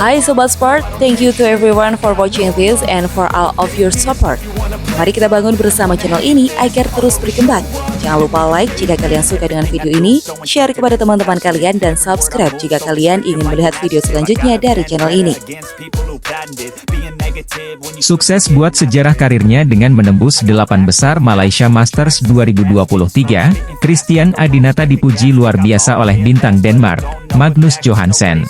Hai Sobat Sport, thank you to everyone for watching this and for all of your support. Mari kita bangun bersama channel ini agar terus berkembang. Jangan lupa like jika kalian suka dengan video ini, share kepada teman-teman kalian, dan subscribe jika kalian ingin melihat video selanjutnya dari channel ini. Sukses buat sejarah karirnya dengan menembus 8 besar Malaysia Masters 2023, Christian Adinata dipuji luar biasa oleh bintang Denmark, Magnus Johansson.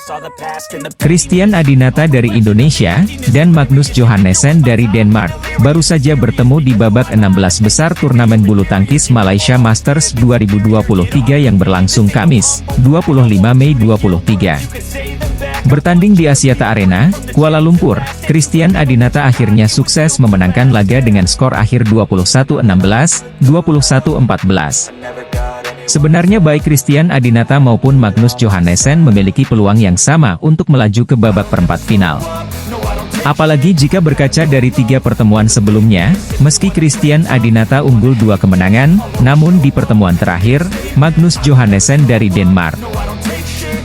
Christian Adinata dari Indonesia, dan Magnus Johansson dari Denmark, baru saja bertemu di babak 16 besar turnamen bulu tangkis Malaysia Masters 2023 yang berlangsung Kamis, 25 Mei 2023. Bertanding di Axiata Arena, Kuala Lumpur, Christian Adinata akhirnya sukses memenangkan laga dengan skor akhir 21-16, 21-14. Sebenarnya baik Christian Adinata maupun Magnus Johansson memiliki peluang yang sama untuk melaju ke babak perempat final. Apalagi jika berkaca dari 3 pertemuan sebelumnya, meski Christian Adinata unggul 2 kemenangan, namun di pertemuan terakhir, Magnus Johansson dari Denmark.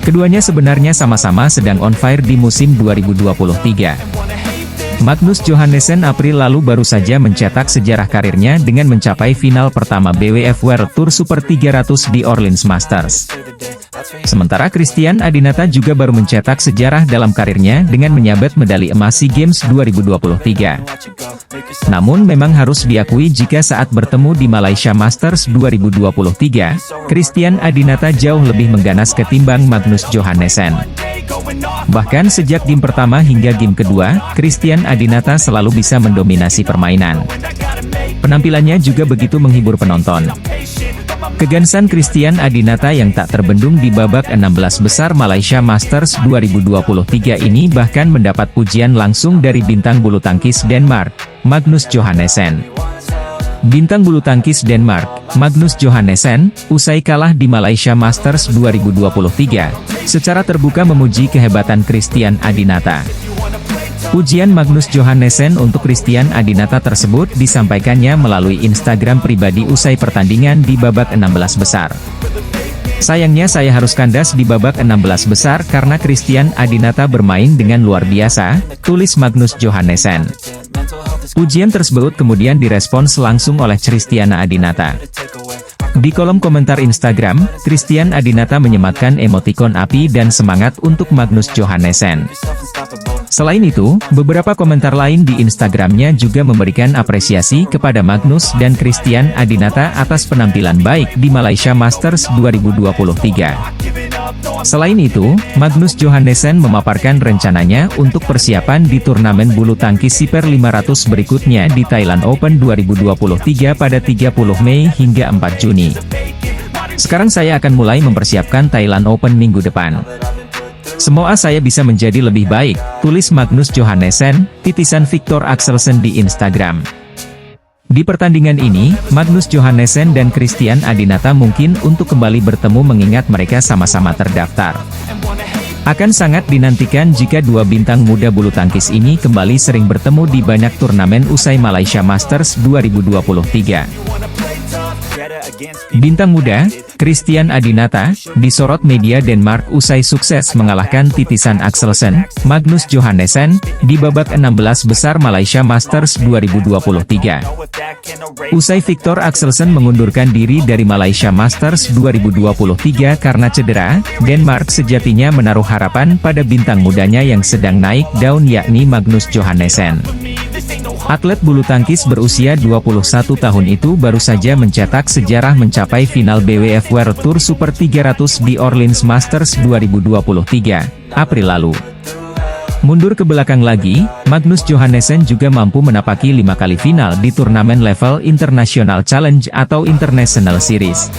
Keduanya sebenarnya sama-sama sedang on fire di musim 2023. Magnus Johansson April lalu baru saja mencetak sejarah karirnya dengan mencapai final pertama BWF World Tour Super 300 di Orleans Masters. Sementara Christian Adinata juga baru mencetak sejarah dalam karirnya dengan menyabet medali emas SEA Games 2023. Namun memang harus diakui jika saat bertemu di Malaysia Masters 2023, Christian Adinata jauh lebih mengganas ketimbang Magnus Johansson. Bahkan sejak game pertama hingga game kedua, Christian Adinata selalu bisa mendominasi permainan. Penampilannya juga begitu menghibur penonton. Kegansan Christian Adinata yang tak terbendung di babak 16 besar Malaysia Masters 2023 ini bahkan mendapat pujian langsung dari bintang bulu tangkis Denmark, Magnus Johansson. Bintang bulu tangkis Denmark, Magnus Johansson, usai kalah di Malaysia Masters 2023, secara terbuka memuji kehebatan Christian Adinata. Pujian Magnus Johansson untuk Christian Adinata tersebut disampaikannya melalui Instagram pribadi usai pertandingan di babak 16 besar. Sayangnya saya harus kandas di babak 16 besar karena Christian Adinata bermain dengan luar biasa, tulis Magnus Johansson. Pujian tersebut kemudian direspons langsung oleh Christian Adinata. Di kolom komentar Instagram, Christian Adinata menyematkan emotikon api dan semangat untuk Magnus Johansson. Selain itu, beberapa komentar lain di Instagramnya juga memberikan apresiasi kepada Magnus dan Christian Adinata atas penampilan baik di Malaysia Masters 2023. Selain itu, Magnus Johansson memaparkan rencananya untuk persiapan di turnamen bulu tangkis Super 500 berikutnya di Thailand Open 2023 pada 30 Mei hingga 4 Juni. Sekarang saya akan mulai mempersiapkan Thailand Open minggu depan. Semoga saya bisa menjadi lebih baik, tulis Magnus Johansson, titisan Viktor Axelsen di Instagram. Di pertandingan ini, Magnus Johansson dan Christian Adinata mungkin untuk kembali bertemu mengingat mereka sama-sama terdaftar. Akan sangat dinantikan jika dua bintang muda bulu tangkis ini kembali sering bertemu di banyak turnamen usai Malaysia Masters 2023. Bintang muda, Christian Adinata, disorot media Denmark usai sukses mengalahkan titisan Axelsen, Magnus Johansson, di babak 16 besar Malaysia Masters 2023. Usai Viktor Axelsen mengundurkan diri dari Malaysia Masters 2023 karena cedera, Denmark sejatinya menaruh harapan pada bintang mudanya yang sedang naik daun yakni Magnus Johansson. Atlet bulu tangkis berusia 21 tahun itu baru saja mencetak sejarah mencapai final BWF World Tour Super 300 di Orleans Masters 2023, April lalu. Mundur ke belakang lagi, Magnus Johansson juga mampu menapaki 5 kali final di turnamen level International Challenge atau International Series.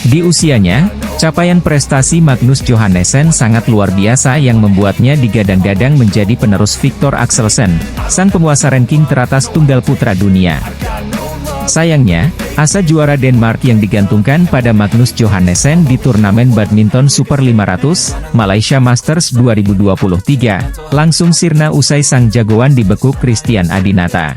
Di usianya, capaian prestasi Magnus Johansson sangat luar biasa yang membuatnya digadang-gadang menjadi penerus Viktor Axelsen, sang penguasa ranking teratas tunggal putra dunia. Sayangnya, asa juara Denmark yang digantungkan pada Magnus Johansson di turnamen badminton Super 500, Malaysia Masters 2023, langsung sirna usai sang jagoan dibekuk Christian Adinata.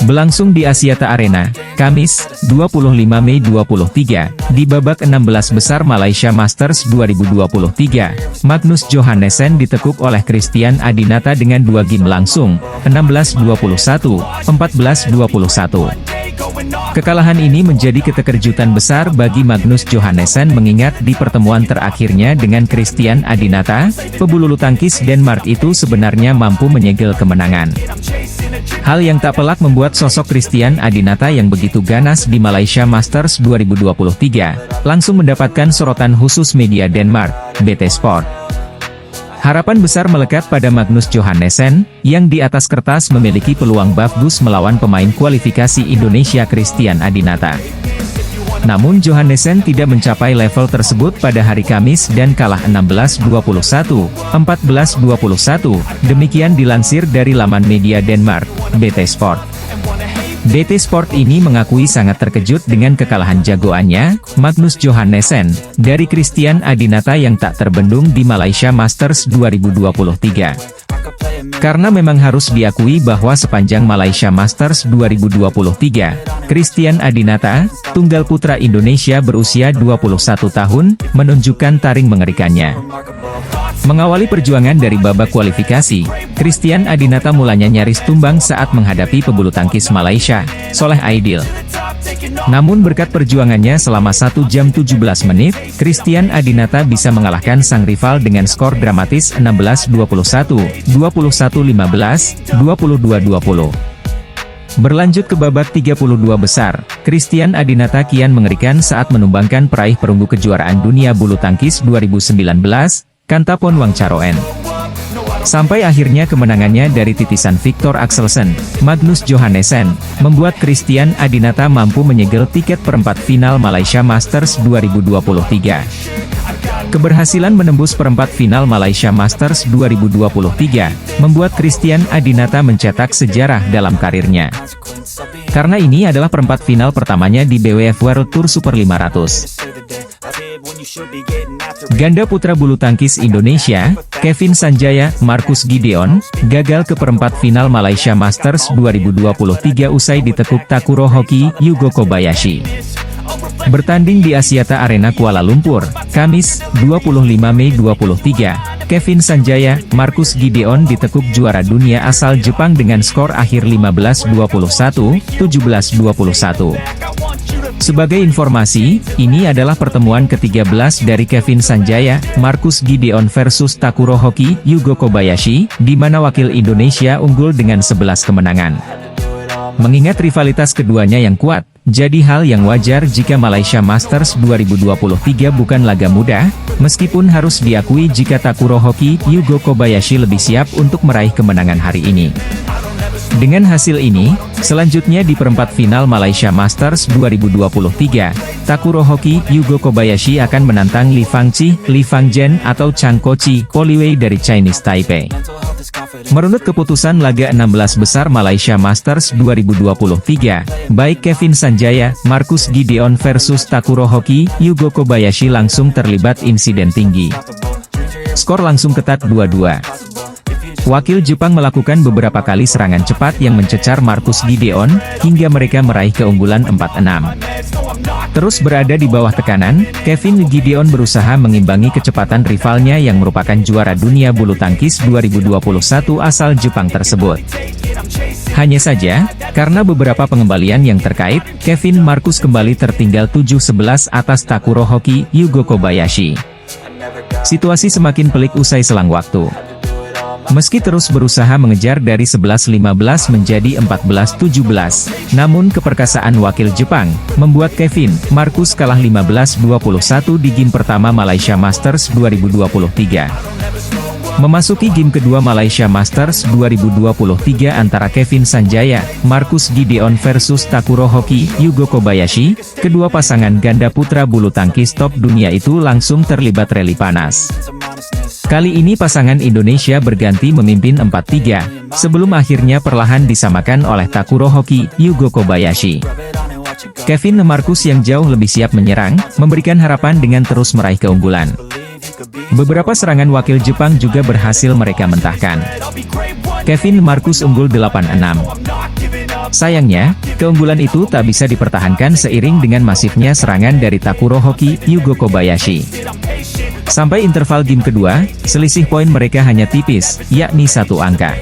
Berlangsung di Axiata Arena, Kamis, 25 Mei 2023, di babak 16 besar Malaysia Masters 2023, Magnus Johannessen ditekuk oleh Christian Adinata dengan 2 game langsung, 16-21, 14-21. Kekalahan ini menjadi keterkejutan besar bagi Magnus Johannessen mengingat di pertemuan terakhirnya dengan Christian Adinata, pebulu tangkis Denmark itu sebenarnya mampu menyegel kemenangan. Hal yang tak pelak membuat sosok Christian Adinata yang begitu ganas di Malaysia Masters 2023, langsung mendapatkan sorotan khusus media Denmark, BT Sport. Harapan besar melekat pada Magnus Johannessen, yang di atas kertas memiliki peluang bagus melawan pemain kualifikasi Indonesia Christian Adinata. Namun Johannessen tidak mencapai level tersebut pada hari Kamis dan kalah 16-21, 14-21, demikian dilansir dari laman media Denmark, BT Sport. BT Sport ini mengakui sangat terkejut dengan kekalahan jagoannya, Magnus Johannessen, dari Christian Adinata yang tak terbendung di Malaysia Masters 2023. Karena memang harus diakui bahwa sepanjang Malaysia Masters 2023, Christian Adinata, tunggal putra Indonesia berusia 21 tahun, menunjukkan taring mengerikannya. Mengawali perjuangan dari babak kualifikasi, Christian Adinata mulanya nyaris tumbang saat menghadapi pebulu tangkis Malaysia, Soleh Aidil. Namun berkat perjuangannya selama 1 jam 17 menit, Christian Adinata bisa mengalahkan sang rival dengan skor dramatis 16-21, 21-15, 22-20. Berlanjut ke babak 32 besar, Christian Adinata kian mengerikan saat menumbangkan peraih perunggu kejuaraan dunia bulu tangkis 2019, Kantapon Wangcharoen. Sampai akhirnya kemenangannya dari titisan Viktor Axelsen, Magnus Johannessen, membuat Christian Adinata mampu menyegel tiket perempat final Malaysia Masters 2023. Keberhasilan menembus perempat final Malaysia Masters 2023, membuat Christian Adinata mencetak sejarah dalam karirnya. Karena ini adalah perempat final pertamanya di BWF World Tour Super 500. Ganda putra bulu tangkis Indonesia, Kevin Sanjaya, Marcus Gideon, gagal ke perempat final Malaysia Masters 2023 usai ditekuk Takuro Hoki Yugo Kobayashi. Bertanding di Axiata Arena Kuala Lumpur, Kamis, 25 Mei 2023, Kevin Sanjaya, Marcus Gideon ditekuk juara dunia asal Jepang dengan skor akhir 15-21, 17-21. Sebagai informasi, ini adalah pertemuan ke-13 dari Kevin Sanjaya, Marcus Gideon versus Takuro Hoki Yugo Kobayashi, di mana wakil Indonesia unggul dengan 11 kemenangan. Mengingat rivalitas keduanya yang kuat, jadi hal yang wajar jika Malaysia Masters 2023 bukan laga mudah, meskipun harus diakui jika Takuro Hoki Yugo Kobayashi lebih siap untuk meraih kemenangan hari ini. Dengan hasil ini, selanjutnya di perempat final Malaysia Masters 2023, Takuro Hoki Yugo Kobayashi akan menantang Li Fangqi, Li Fangzhen atau Chang Kochi Poliwei dari Chinese Taipei. Merunut keputusan laga 16 besar Malaysia Masters 2023, baik Kevin Sanjaya, Marcus Gideon versus Takuro Hoki Yugo Kobayashi langsung terlibat insiden tinggi. Skor langsung ketat 2-2. Wakil Jepang melakukan beberapa kali serangan cepat yang mencecar Marcus Gideon, hingga mereka meraih keunggulan 4-6. Terus berada di bawah tekanan, Kevin Gideon berusaha mengimbangi kecepatan rivalnya yang merupakan juara dunia bulu tangkis 2021 asal Jepang tersebut. Hanya saja, karena beberapa pengembalian yang terkait, Kevin Marcus kembali tertinggal 7-11 atas Takuro Hoki Yugo Kobayashi. Situasi semakin pelik usai selang waktu. Meski terus berusaha mengejar dari 11-15 menjadi 14-17, namun keperkasaan wakil Jepang, membuat Kevin Marcus kalah 15-21 di game pertama Malaysia Masters 2023. Memasuki game kedua Malaysia Masters 2023 antara Kevin Sanjaya, Marcus Gideon versus Takuro Hoki Yugo Kobayashi, kedua pasangan ganda putra bulu tangkis top dunia itu langsung terlibat rally panas. Kali ini pasangan Indonesia berganti memimpin 4-3, sebelum akhirnya perlahan disamakan oleh Takuro Hoki Yugo Kobayashi. Kevin Marcus yang jauh lebih siap menyerang, memberikan harapan dengan terus meraih keunggulan. Beberapa serangan wakil Jepang juga berhasil mereka mentahkan. Kevin Marcus unggul 8-6. Sayangnya, keunggulan itu tak bisa dipertahankan seiring dengan masifnya serangan dari Takuro Hoki, Yugo Kobayashi. Sampai interval game kedua, selisih poin mereka hanya tipis, yakni 1 angka.